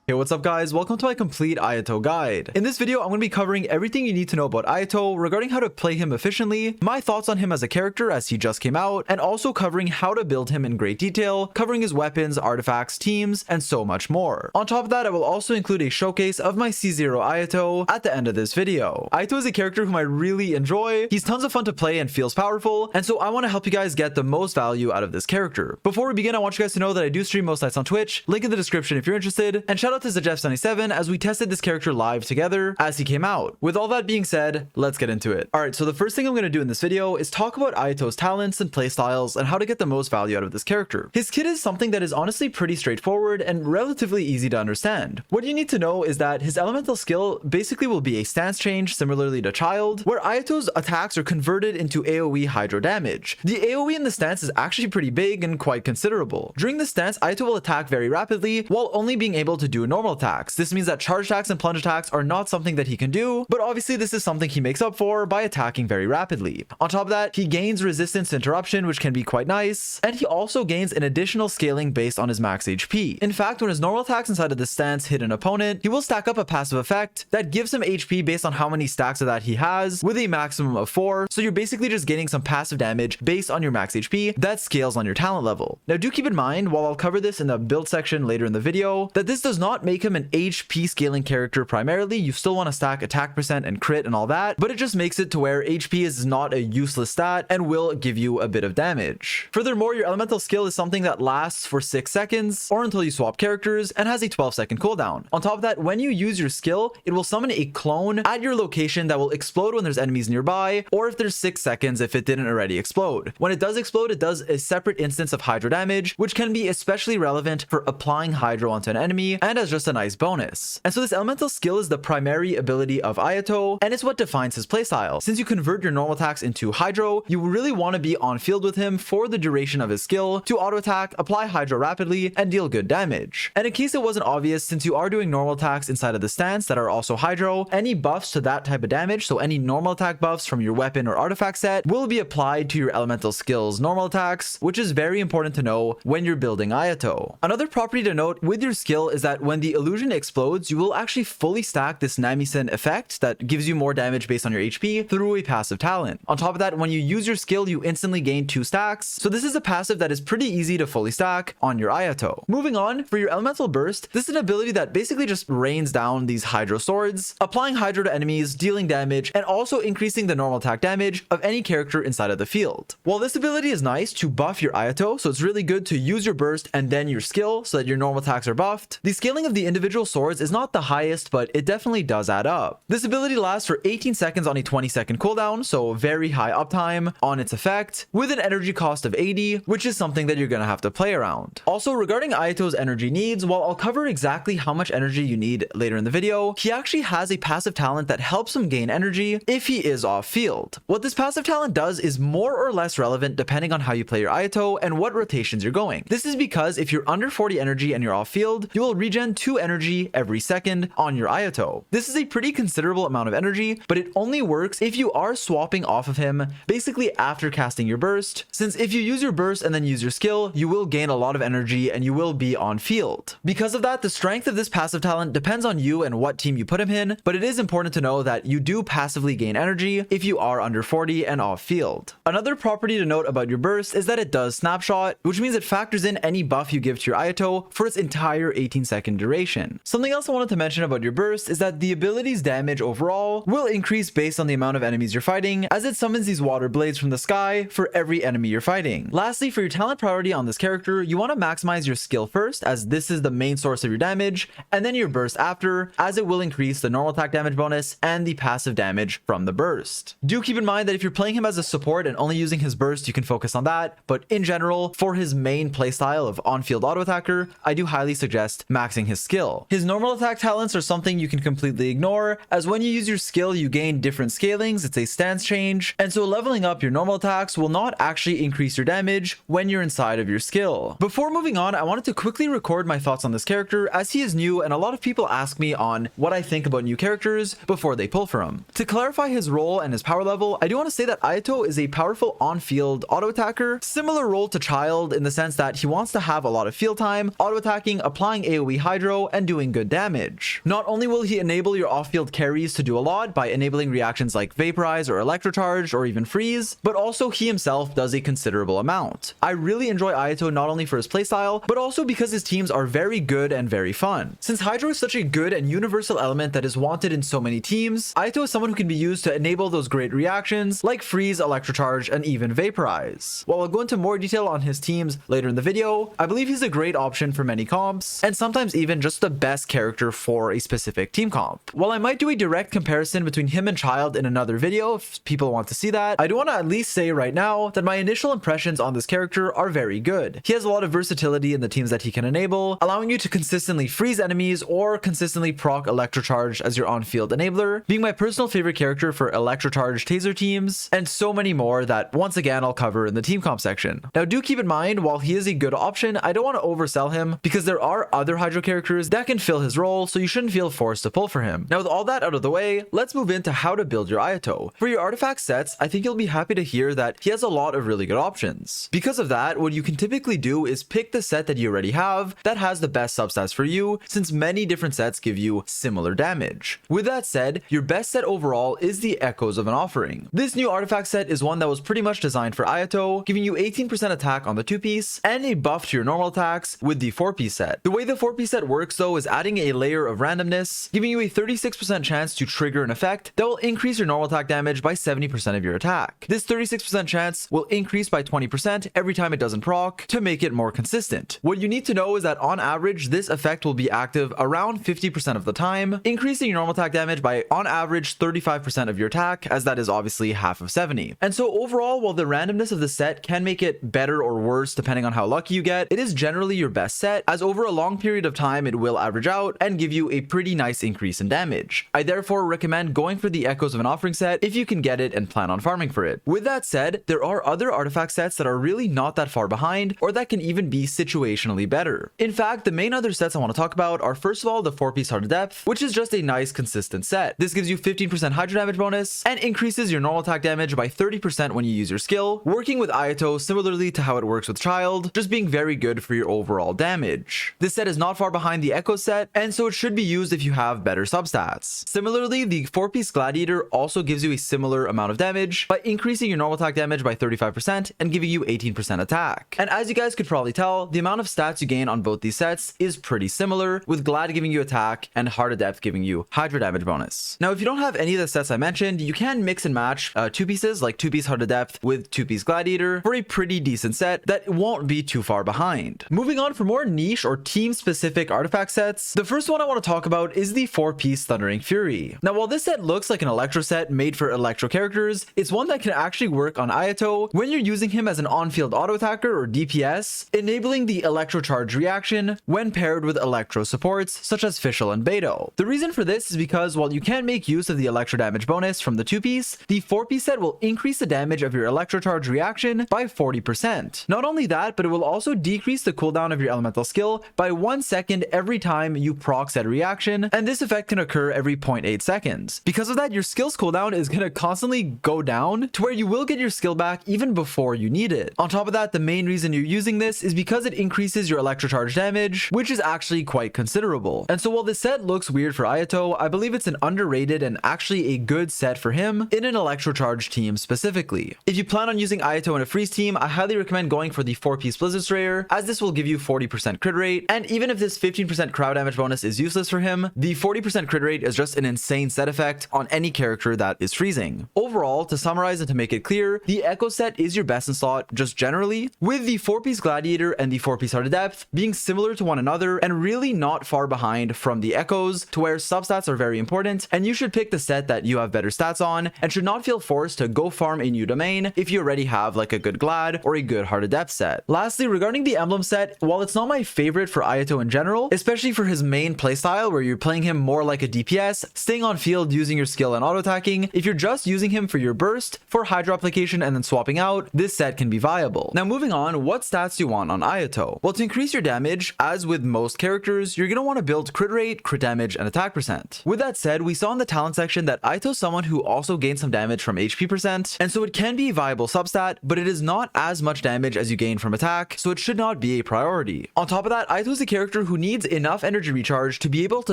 Hey, what's up guys? Welcome to my complete Ayato guide. In this video, I'm going to be covering everything you need to know about Ayato regarding how to play him efficiently, my thoughts on him as a character as he just came out, and also covering how to build him in great detail, covering his weapons, artifacts, teams, and so much more. On top of that, I will also include a showcase of my C0 Ayato at the end of this video. Ayato is a character whom I really enjoy. He's tons of fun to play and feels powerful, and so I want to help you guys get the most value out of this character. Before we begin, I want you guys to know that I do stream most nights on Twitch, link in the description if you're interested, and shout out to Jeff77 as we tested this character live together as he came out. With all that being said, let's get into it. Alright, so the first thing I'm going to do in this video is talk about Ayato's talents and playstyles and how to get the most value out of this character. His kit is something that is honestly pretty straightforward and relatively easy to understand. What you need to know is that his elemental skill basically will be a stance change similarly to Child, where Ayato's attacks are converted into AoE hydro damage. The AoE in the stance is actually pretty big and quite considerable. During the stance, Ayato will attack very rapidly while only being able to do normal attacks. This means that charge attacks and plunge attacks are not something that he can do, but obviously this is something he makes up for by attacking very rapidly. On top of that, he gains resistance to interruption, which can be quite nice, and he also gains an additional scaling based on his max HP. In fact, when his normal attacks inside of the stance hit an opponent, he will stack up a passive effect that gives him HP based on how many stacks of that he has, with a maximum of 4, so you're basically just getting some passive damage based on your max HP that scales on your talent level. Now do keep in mind, while I'll cover this in the build section later in the video, that this does not make him an HP scaling character primarily. You still want to stack attack percent and crit and all that, but it just makes it to where HP is not a useless stat and will give you a bit of damage. Furthermore, your elemental skill is something that lasts for 6 seconds or until you swap characters and has a 12-second cooldown. On top of that, when you use your skill, it will summon a clone at your location that will explode when there's enemies nearby, or if there's 6 seconds if it didn't already explode. When it does explode, it does a separate instance of hydro damage, which can be especially relevant for applying hydro onto an enemy and as just a nice bonus. And so this elemental skill is the primary ability of Ayato, and it's what defines his playstyle. Since you convert your normal attacks into hydro, you really want to be on field with him for the duration of his skill to auto attack, apply hydro rapidly, and deal good damage. And in case it wasn't obvious, since you are doing normal attacks inside of the stance that are also hydro, any buffs to that type of damage, so any normal attack buffs from your weapon or artifact set, will be applied to your elemental skill's normal attacks, which is very important to know when you're building Ayato. Another property to note with your skill is that when the illusion explodes, you will actually fully stack this Namisen effect that gives you more damage based on your HP through a passive talent. On top of that, when you use your skill, you instantly gain 2 stacks, so this is a passive that is pretty easy to fully stack on your Ayato. Moving on, for your elemental burst, this is an ability that basically just rains down these hydro swords, applying hydro to enemies, dealing damage, and also increasing the normal attack damage of any character inside of the field. While this ability is nice to buff your Ayato, so it's really good to use your burst and then your skill so that your normal attacks are buffed, the scaling of the individual swords is not the highest, but it definitely does add up. This ability lasts for 18 seconds on a 20-second cooldown, so very high uptime on its effect, with an energy cost of 80, which is something that you're gonna have to play around. Also, regarding Ayato's energy needs, while I'll cover exactly how much energy you need later in the video, he actually has a passive talent that helps him gain energy if he is off field. What this passive talent does is more or less relevant depending on how you play your Ayato and what rotations you're going. This is because if you're under 40 energy and you're off field, you will regen 2 energy every second on your Ayato. This is a pretty considerable amount of energy, but it only works if you are swapping off of him basically after casting your burst, since if you use your burst and then use your skill, you will gain a lot of energy and you will be on field. Because of that, the strength of this passive talent depends on you and what team you put him in, but it is important to know that you do passively gain energy if you are under 40 and off field. Another property to note about your burst is that it does snapshot, which means it factors in any buff you give to your Ayato for its entire 18-second duration. Something else I wanted to mention about your burst is that the ability's damage overall will increase based on the amount of enemies you're fighting, as it summons these water blades from the sky for every enemy you're fighting. Lastly, for your talent priority on this character, you want to maximize your skill first, as this is the main source of your damage, and then your burst after, as it will increase the normal attack damage bonus and the passive damage from the burst. Do keep in mind that if you're playing him as a support and only using his burst, you can focus on that, but in general, for his main playstyle of on-field auto attacker, I do highly suggest maxing using his skill. His normal attack talents are something you can completely ignore, as when you use your skill you gain different scalings, it's a stance change, and so leveling up your normal attacks will not actually increase your damage when you're inside of your skill. Before moving on, I wanted to quickly record my thoughts on this character as he is new and a lot of people ask me on what I think about new characters before they pull for him. To clarify his role and his power level, I do want to say that Ayato is a powerful on-field auto attacker, similar role to Child in the sense that he wants to have a lot of field time, auto attacking, applying AoE hydro, and doing good damage. Not only will he enable your off-field carries to do a lot by enabling reactions like vaporize or electro-charged or even freeze, but also he himself does a considerable amount. I really enjoy Ayato not only for his playstyle, but also because his teams are very good and very fun. Since hydro is such a good and universal element that is wanted in so many teams, Ayato is someone who can be used to enable those great reactions like freeze, electro-charge, and even vaporize. While I'll go into more detail on his teams later in the video, I believe he's a great option for many comps, and sometimes even just the best character for a specific team comp. While I might do a direct comparison between him and Child in another video if people want to see that, I do want to at least say right now that my initial impressions on this character are very good. He has a lot of versatility in the teams that he can enable, allowing you to consistently freeze enemies or consistently proc electro-charge as your on-field enabler, being my personal favorite character for electro-charged taser teams, and so many more that once again I'll cover in the team comp section. Now do keep in mind, while he is a good option, I don't want to oversell him because there are other hydro characters that can fill his role, so you shouldn't feel forced to pull for him. Now with all that out of the way, let's move into how to build your Ayato. For your artifact sets, I think you'll be happy to hear that he has a lot of really good options. Because of that, what you can typically do is pick the set that you already have that has the best substats for you, since many different sets give you similar damage. With that said, your best set overall is the Echoes of an Offering. This new artifact set is one that was pretty much designed for Ayato, giving you 18% attack on the 2-piece and a buff to your normal attacks with the 4-piece set. The way the 4-piece set works though is adding a layer of randomness, giving you a 36% chance to trigger an effect that will increase your normal attack damage by 70% of your attack. This 36% chance will increase by 20% every time it doesn't proc to make it more consistent. What you need to know is that on average, this effect will be active around 50% of the time, increasing your normal attack damage by on average 35% of your attack, as that is obviously half of 70. And so overall, while the randomness of the set can make it better or worse depending on how lucky you get, it is generally your best set, as over a long period of time it will average out and give you a pretty nice increase in damage. I therefore recommend going for the Echoes of an Offering set if you can get it and plan on farming for it. With that said, there are other artifact sets that are really not that far behind, or that can even be situationally better. In fact, the main other sets I want to talk about are first of all the 4-piece Heart of Depth, which is just a nice consistent set. This gives you 15% hydro damage bonus and increases your normal attack damage by 30% when you use your skill, working with Ayato similarly to how it works with Child, just being very good for your overall damage. This set is not far behind the Echo set, and so it should be used if you have better substats. Similarly, the 4-piece Gladiator also gives you a similar amount of damage by increasing your normal attack damage by 35% and giving you 18% attack. And as you guys could probably tell, the amount of stats you gain on both these sets is pretty similar, with Glad giving you attack and Heart of Depth giving you hydro damage bonus. Now, if you don't have any of the sets I mentioned, you can mix and match 2-pieces like 2-piece Heart of Depth with 2-piece Gladiator for a pretty decent set that won't be too far behind. Moving on for more niche or team-specific artifact sets, the first one I want to talk about is the 4-piece Thundering Fury. Now, while this set looks like an electro set made for electro characters, it's one that can actually work on Ayato when you're using him as an on-field auto attacker or DPS, enabling the electro-charge reaction when paired with electro supports such as Fischl and Beto. The reason for this is because while you can make use of the electro damage bonus from the 2-piece, the 4-piece set will increase the damage of your electro-charge reaction by 40%. Not only that, but it will also decrease the cooldown of your elemental skill by 1 second every time you proc said reaction, and this effect can occur every 0.8 seconds. Because of that, your skill's cooldown is going to constantly go down to where you will get your skill back even before you need it. On top of that, the main reason you're using this is because it increases your electro-charge damage, which is actually quite considerable. And so while this set looks weird for Ayato, I believe it's an underrated and actually a good set for him in an electro-charged team specifically. If you plan on using Ayato in a freeze team, I highly recommend going for the 4-piece Blizzard Strayer, as this will give you 40% crit rate, and even if this 15% crowd damage bonus is useless for him, the 40% crit rate is just an insane set effect on any character that is freezing. Overall, to summarize and to make it clear, the Echo set is your best in slot just generally, with the 4-piece Gladiator and the 4-piece Heart of Depth being similar to one another and really not far behind from the Echoes, to where substats are very important, and you should pick the set that you have better stats on and should not feel forced to go farm a new domain if you already have like a good Glad or a good Heart of Depth set. Lastly, regarding the emblem set, while it's not my favorite for Ayato in general, general, especially for his main playstyle where you're playing him more like a DPS, staying on field using your skill and auto attacking. If you're just using him for your burst, for hydro application and then swapping out, this set can be viable. Now moving on, what stats do you want on Ayato? Well, to increase your damage, as with most characters, you're going to want to build crit rate, crit damage, and attack percent. With that said, we saw in the talent section that Ayato is someone who also gains some damage from HP percent, and so it can be a viable substat, but it is not as much damage as you gain from attack, so it should not be a priority. On top of that, Ayato is a character who needs enough energy recharge to be able to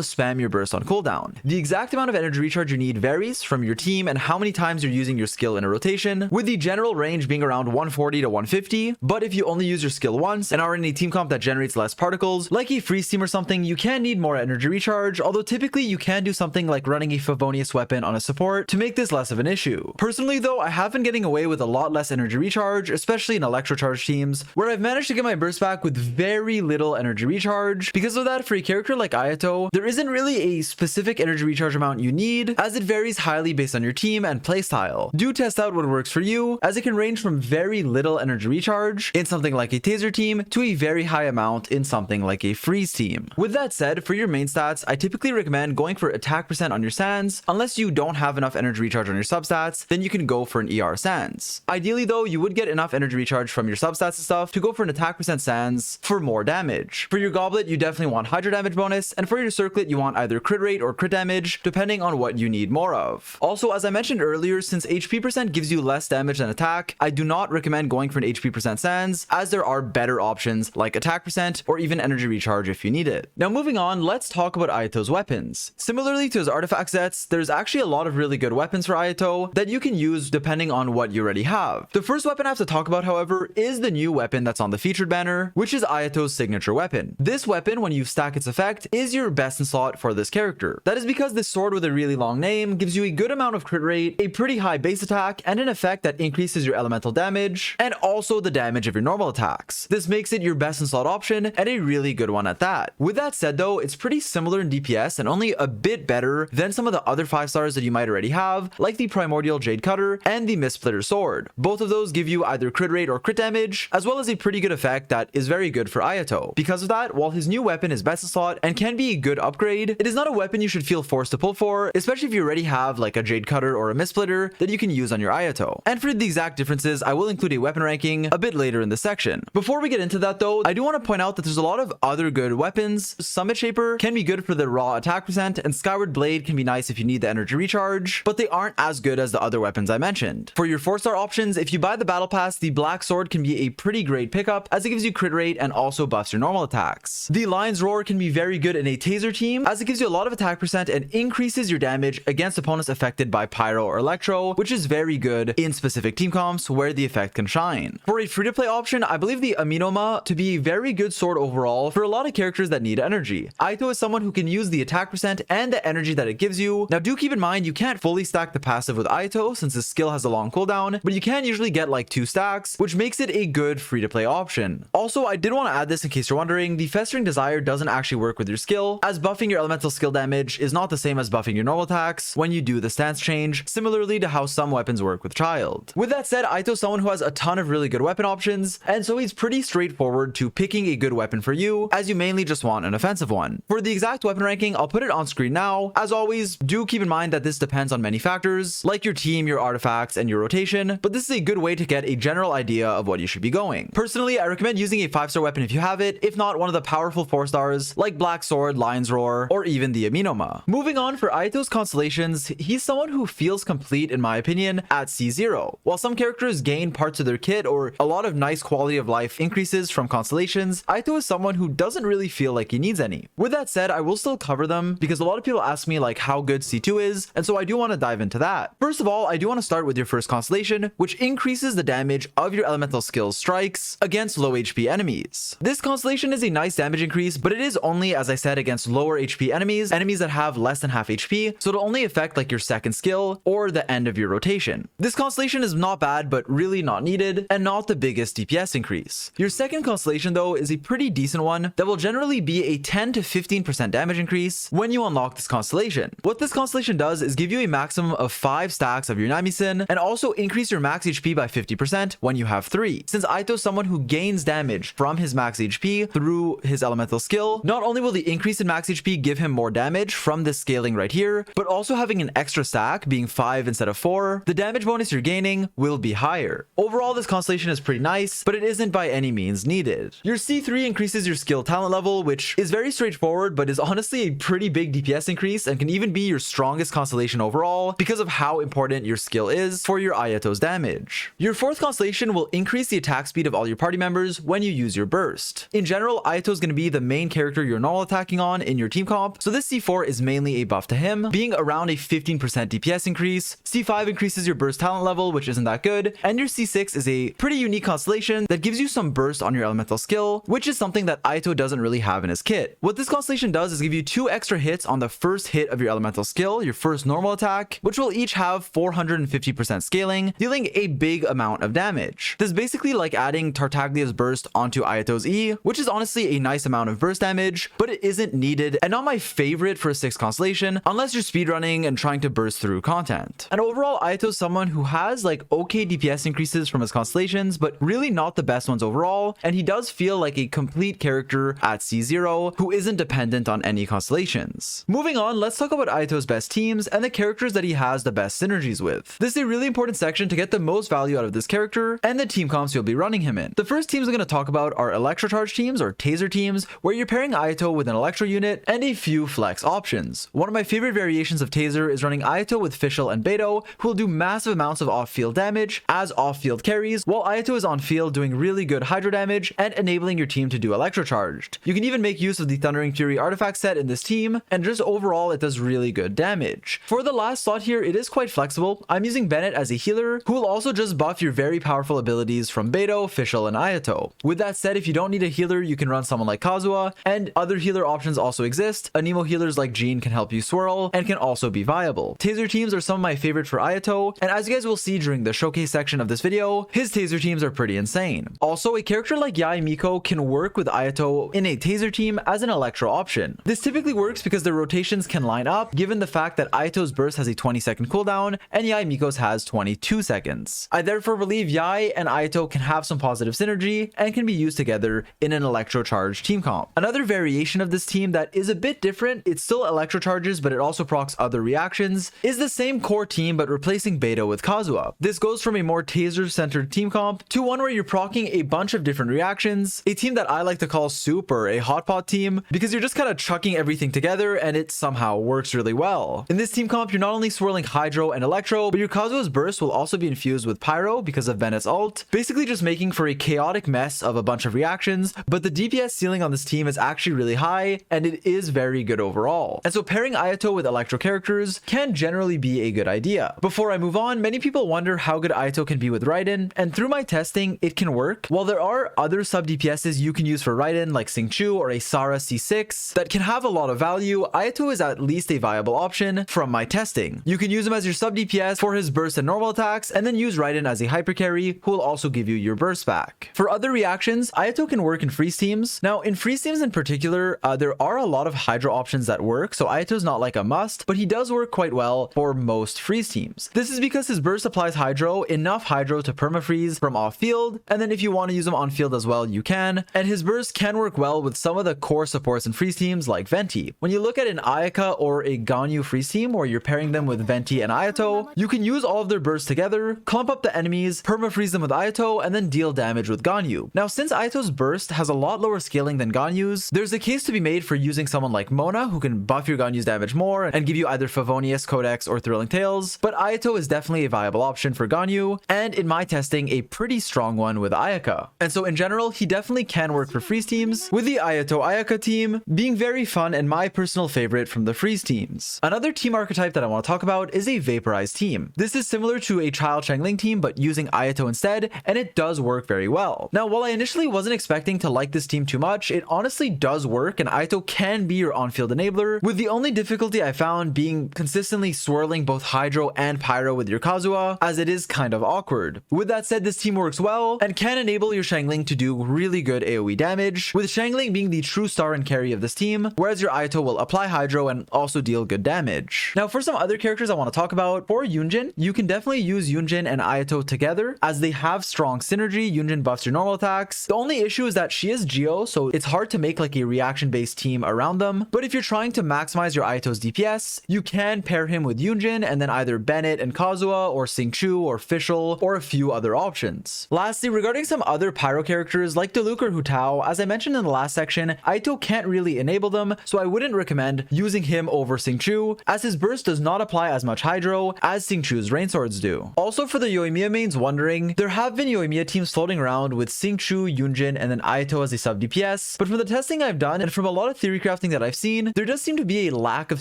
spam your burst on cooldown. The exact amount of energy recharge you need varies from your team and how many times you're using your skill in a rotation, with the general range being around 140 to 150, but if you only use your skill once and are in a team comp that generates less particles, like a freeze team or something, you can need more energy recharge, although typically you can do something like running a Favonius weapon on a support to make this less of an issue. Personally though, I have been getting away with a lot less energy recharge, especially in electro-charged teams, where I've managed to get my burst back with very little energy recharge. Because of that, for a character like Ayato, there isn't really a specific energy recharge amount you need, as it varies highly based on your team and playstyle. Do test out what works for you, as it can range from very little energy recharge in something like a taser team to a very high amount in something like a freeze team. With that said, for your main stats, I typically recommend going for attack percent on your sands. Unless you don't have enough energy recharge on your substats, then you can go for an ER sands. Ideally though, you would get enough energy recharge from your substats and stuff to go for an attack percent sands for more damage. For your goblet, you definitely want hydro damage bonus, and for your circlet, you want either crit rate or crit damage, depending on what you need more of. Also, as I mentioned earlier, since HP percent gives you less damage than attack, I do not recommend going for an HP percent sands, as there are better options like attack percent or even energy recharge if you need it. Now moving on, let's talk about Ayato's weapons. Similarly to his artifact sets, there's actually a lot of really good weapons for Ayato that you can use depending on what you already have. The first weapon I have to talk about, however, is the new weapon that's on the featured banner, which is Ayato's signature weapon. This weapon, when you stack its effect, is your best in slot for this character. That is because this sword with a really long name gives you a good amount of crit rate, a pretty high base attack, and an effect that increases your elemental damage, and also the damage of your normal attacks. This makes it your best in slot option, and a really good one at that. With that said though, it's pretty similar in DPS and only a bit better than some of the other 5 stars that you might already have, like the Primordial Jade Cutter and the Mist Splitter Sword. Both of those give you either crit rate or crit damage, as well as a pretty good effect that is very good for Ayato. Because of that, while his new weapon is best in slot and can be a good upgrade, it is not a weapon you should feel forced to pull for, especially if you already have like a Jade Cutter or a Mist Splitter that you can use on your Ayato. And for the exact differences, I will include a weapon ranking a bit later in the section. Before we get into that though, I do want to point out that there's a lot of other good weapons. Summit Shaper can be good for the raw attack percent, and Skyward Blade can be nice if you need the energy recharge, but they aren't as good as the other weapons I mentioned. For your 4-star options, if you buy the battle pass, the Black Sword can be a pretty great pickup, as it gives you crit rate and also buffs your normal attacks. The Lion's Roar can be very good in a taser team, as it gives you a lot of attack percent and increases your damage against opponents affected by Pyro or Electro, which is very good in specific team comps where the effect can shine. For a free-to-play option, I believe the Aminoma to be a very good sword overall for a lot of characters that need energy. Ayato is someone who can use the attack percent and the energy that it gives you. Now do keep in mind, you can't fully stack the passive with Ayato since his skill has a long cooldown, but you can usually get like 2 stacks, which makes it a good free-to-play option. Also, I did want to add this in case you're wondering, the Festering Desire doesn't actually work with your skill, as buffing your elemental skill damage is not the same as buffing your normal attacks when you do the stance change, similarly to how some weapons work with Child. With that said, Ayato is someone who has a ton of really good weapon options, and so he's pretty straightforward to picking a good weapon for you, as you mainly just want an offensive one. For the exact weapon ranking, I'll put it on screen now. As always, do keep in mind that this depends on many factors, like your team, your artifacts, and your rotation, but this is a good way to get a general idea of what you should be going. Personally, I recommend using a 5-star weapon if you have it, if not one of the powerful 4 stars like Black Sword, Lion's Roar, or even the Aminoma. Moving on, for Ayato's Constellations, he's someone who feels complete in my opinion at C0. While some characters gain parts of their kit or a lot of nice quality of life increases from Constellations, Ayato is someone who doesn't really feel like he needs any. With that said, I will still cover them because a lot of people ask me like how good C2 is, and so I do want to dive into that. First of all, I do want to start with your first Constellation, which increases the damage of your elemental skills strikes against low HP enemies. This Constellation is a nice damage increase, but it is only, as I said, against lower HP enemies that have less than half HP, so it'll only affect like your second skill or the end of your rotation. This Constellation is not bad, but really not needed, and not the biggest DPS increase. Your second Constellation though is a pretty decent one that will generally be a 10 to 15% damage increase when you unlock this Constellation. What this Constellation does is give you a maximum of 5 stacks of your Namisen, and also increase your max HP by 50% when you have 3. Since Ayato is someone who gains damage from his max HP through his elemental elemental skill, not only will the increase in max HP give him more damage from this scaling right here, but also having an extra stack, being 5 instead of 4, the damage bonus you're gaining will be higher. Overall, this constellation is pretty nice, but it isn't by any means needed. Your C3 increases your skill talent level, which is very straightforward, but is honestly a pretty big DPS increase and can even be your strongest constellation overall because of how important your skill is for your Ayato's damage. Your 4th constellation will increase the attack speed of all your party members when you use your burst. In general, Ayato is going to be the main character you're normal attacking on in your team comp, so this C4 is mainly a buff to him, being around a 15% DPS increase. C5 increases your burst talent level, which isn't that good, and your C6 is a pretty unique constellation that gives you some burst on your elemental skill, which is something that Ayato doesn't really have in his kit. What this constellation does is give you 2 extra hits on the first hit of your elemental skill, your first normal attack, which will each have 450% scaling, dealing a big amount of damage. This is basically like adding Tartaglia's burst onto Ayato's E, which is honestly a nice amount of burst damage, but it isn't needed and not my favorite for a 6th constellation unless you're speedrunning and trying to burst through content. And overall, Ayato is someone who has like okay DPS increases from his constellations, but really not the best ones overall, and he does feel like a complete character at C0 who isn't dependent on any constellations. Moving on, let's talk about Ayato's best teams and the characters that he has the best synergies with. This is a really important section to get the most value out of this character and the team comps you'll be running him in. The first teams I'm going to talk about are electro-charged teams or taser teams, where you're pairing Ayato with an electro unit and a few flex options. One of my favorite variations of taser is running Ayato with Fischl and Beto, who will do massive amounts of off-field damage as off-field carries, while Ayato is on field doing really good hydro damage and enabling your team to do electro-charged. You can even make use of the Thundering Fury artifact set in this team, and just overall it does really good damage. For the last slot here, it is quite flexible. I'm using Bennett as a healer, who will also just buff your very powerful abilities from Beto, Fischl, and Ayato. With that said, if you don't need a healer, you can run someone like Kazuha, and other healer options also exist. Anemo healers like Jean can help you swirl and can also be viable. Taser teams are some of my favorite for Ayato, and as you guys will see during the showcase section of this video, his taser teams are pretty insane. Also, a character like Yae Miko can work with Ayato in a taser team as an electro option. This typically works because their rotations can line up, given the fact that Ayato's burst has a 20-second cooldown and Yae Miko's has 22 seconds. I therefore believe Yae and Ayato can have some positive synergy and can be used together in an electro-charged team comp. Another variation of this team that is a bit different, it still electro-charges but it also procs other reactions, is the same core team but replacing Beto with Kazuha. This goes from a more taser-centered team comp to one where you're proccing a bunch of different reactions, a team that I like to call soup or a hot pot team, because you're just kind of chucking everything together and it somehow works really well. In this team comp, you're not only swirling hydro and electro, but your Kazuha's burst will also be infused with pyro because of Bennett's ult, basically just making for a chaotic mess of a bunch of reactions, but the DPS ceiling on this team is actually really high and it is very good overall. And so pairing Ayato with electro characters can generally be a good idea. Before I move on, many people wonder how good Ayato can be with Raiden, and through my testing, it can work. While there are other sub DPSs you can use for Raiden like Xingqiu or a Sara C6 that can have a lot of value, Ayato is at least a viable option from my testing. You can use him as your sub DPS for his burst and normal attacks, and then use Raiden as a hyper carry who will also give you your burst back. For other reactions, Ayato can work in freeze teams. Now in freeze teams in particular, there are a lot of hydro options that work, so Ayato is not like a must, but he does work quite well for most freeze teams. This is because his burst applies hydro, enough hydro to permafreeze from off field, and then if you want to use him on field as well, you can, and his burst can work well with some of the core supports in freeze teams like Venti. When you look at an Ayaka or a Ganyu freeze team where you're pairing them with Venti and Ayato, you can use all of their bursts together, clump up the enemies, permafreeze them with Ayato, and then deal damage with Ganyu. Now since Ayato's burst has a lot lower scaling than Ganyu's, there's a case to be made for using someone like Mona who can buff your Ganyu's damage more and give you either Favonius, Codex, or Thrilling Tales, but Ayato is definitely a viable option for Ganyu, and in my testing, a pretty strong one with Ayaka. And so in general, he definitely can work for freeze teams, with the Ayato Ayaka team being very fun and my personal favorite from the freeze teams. Another team archetype that I want to talk about is a vaporize team. This is similar to a Child Changling team, but using Ayato instead, and it does work very well. Now, while I initially wasn't expecting to like this team too much, it honestly does work, and Ayato can be your on-field enabler, with the only difficulty I found being consistently swirling both Hydro and Pyro with your Kazuha, as it is kind of awkward. With that said, this team works well, and can enable your Shangling to do really good AoE damage, with Shangling being the true star and carry of this team, whereas your Ayato will apply Hydro and also deal good damage. Now, for some other characters I want to talk about, for Yunjin, you can definitely use Yunjin and Ayato together, as they have strong synergy. Yunjin buffs your normal attacks. The only issue is that she is Geo, so it's hard hard to make like a reaction-based team around them. But if you're trying to maximize your Ayato's DPS, you can pair him with Yunjin and then either Bennett and Kazuha or Xingqiu or Fischl or a few other options. Lastly, regarding some other pyro characters like Diluc or Hu Tao, as I mentioned in the last section, Ayato can't really enable them, so I wouldn't recommend using him over Xingqiu, as his burst does not apply as much hydro as Xingqiu's rain swords do. Also, for the Yoimiya mains wondering, there have been Yoimiya teams floating around with Xingqiu, Yunjin, and then Ayato as a sub DPS, but from the testing I've done and from a lot of theory crafting that I've seen, there does seem to be a lack of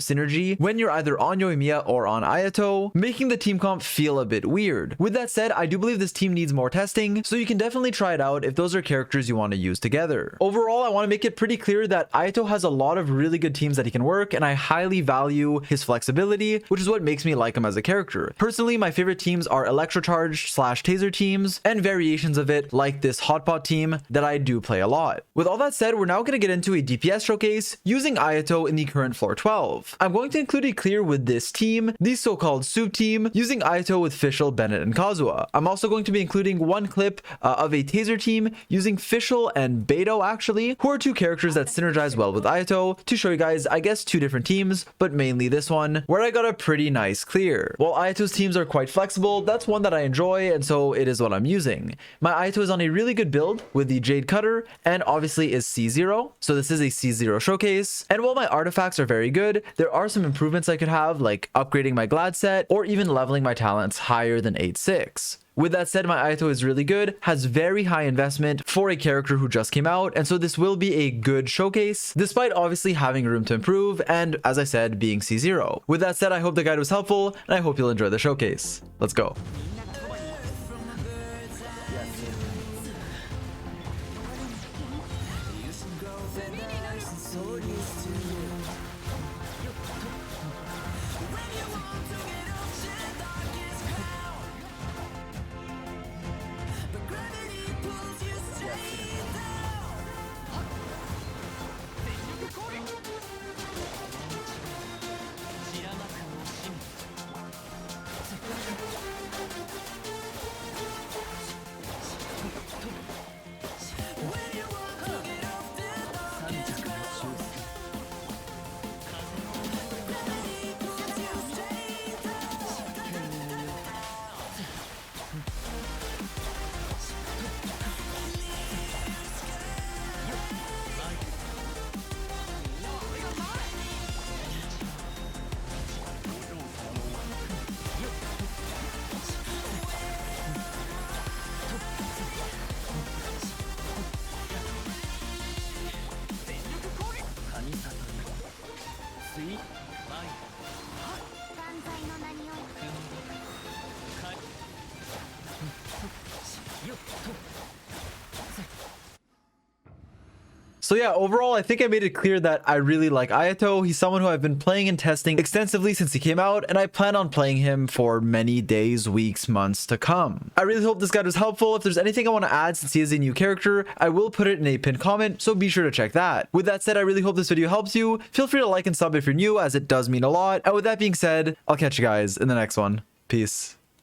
synergy when you're either on Yoimiya or on Ayato, making the team comp feel a bit weird. With that said, I do believe this team needs more testing, so you can definitely try it out if those are characters you want to use together. Overall, I want to make it pretty clear that Ayato has a lot of really good teams that he can work, and I highly value his flexibility, which is what makes me like him as a character. Personally, my favorite teams are electro-charged / taser teams and variations of it like this hotpot team that I do play a lot. With all that said, we're now going to get into a DPS showcase using Ayato in the current floor 12. I'm going to include a clear with this team, the so-called soup team, using Ayato with Fischl, Bennett, and Kazuha. I'm also going to be including one clip of a taser team using Fischl and Beto actually, who are two characters that synergize well with Ayato, to show you guys, I guess, two different teams, but mainly this one, where I got a pretty nice clear. While Ayato's teams are quite flexible, that's one that I enjoy, and so it is what I'm using. My Ayato is on a really good build with the Jade Cutter, and obviously is C0, so this is a C0 showcase. And while my artifacts are very good, there are some improvements I could have, like upgrading my Glad set, or even leveling my talents higher than 8-6. With that said, my Ayato is really good, has very high investment for a character who just came out, and so this will be a good showcase, despite obviously having room to improve, and as I said, being C0. With that said, I hope the guide was helpful, and I hope you'll enjoy the showcase. Let's go. So yeah, overall, I think I made it clear that I really like Ayato. He's someone who I've been playing and testing extensively since he came out, and I plan on playing him for many days, weeks, months to come. I really hope this guide was helpful. If there's anything I want to add since he is a new character, I will put it in a pinned comment, so be sure to check that. With that said, I really hope this video helps you. Feel free to like and sub if you're new, as it does mean a lot. And with that being said, I'll catch you guys in the next one. Peace.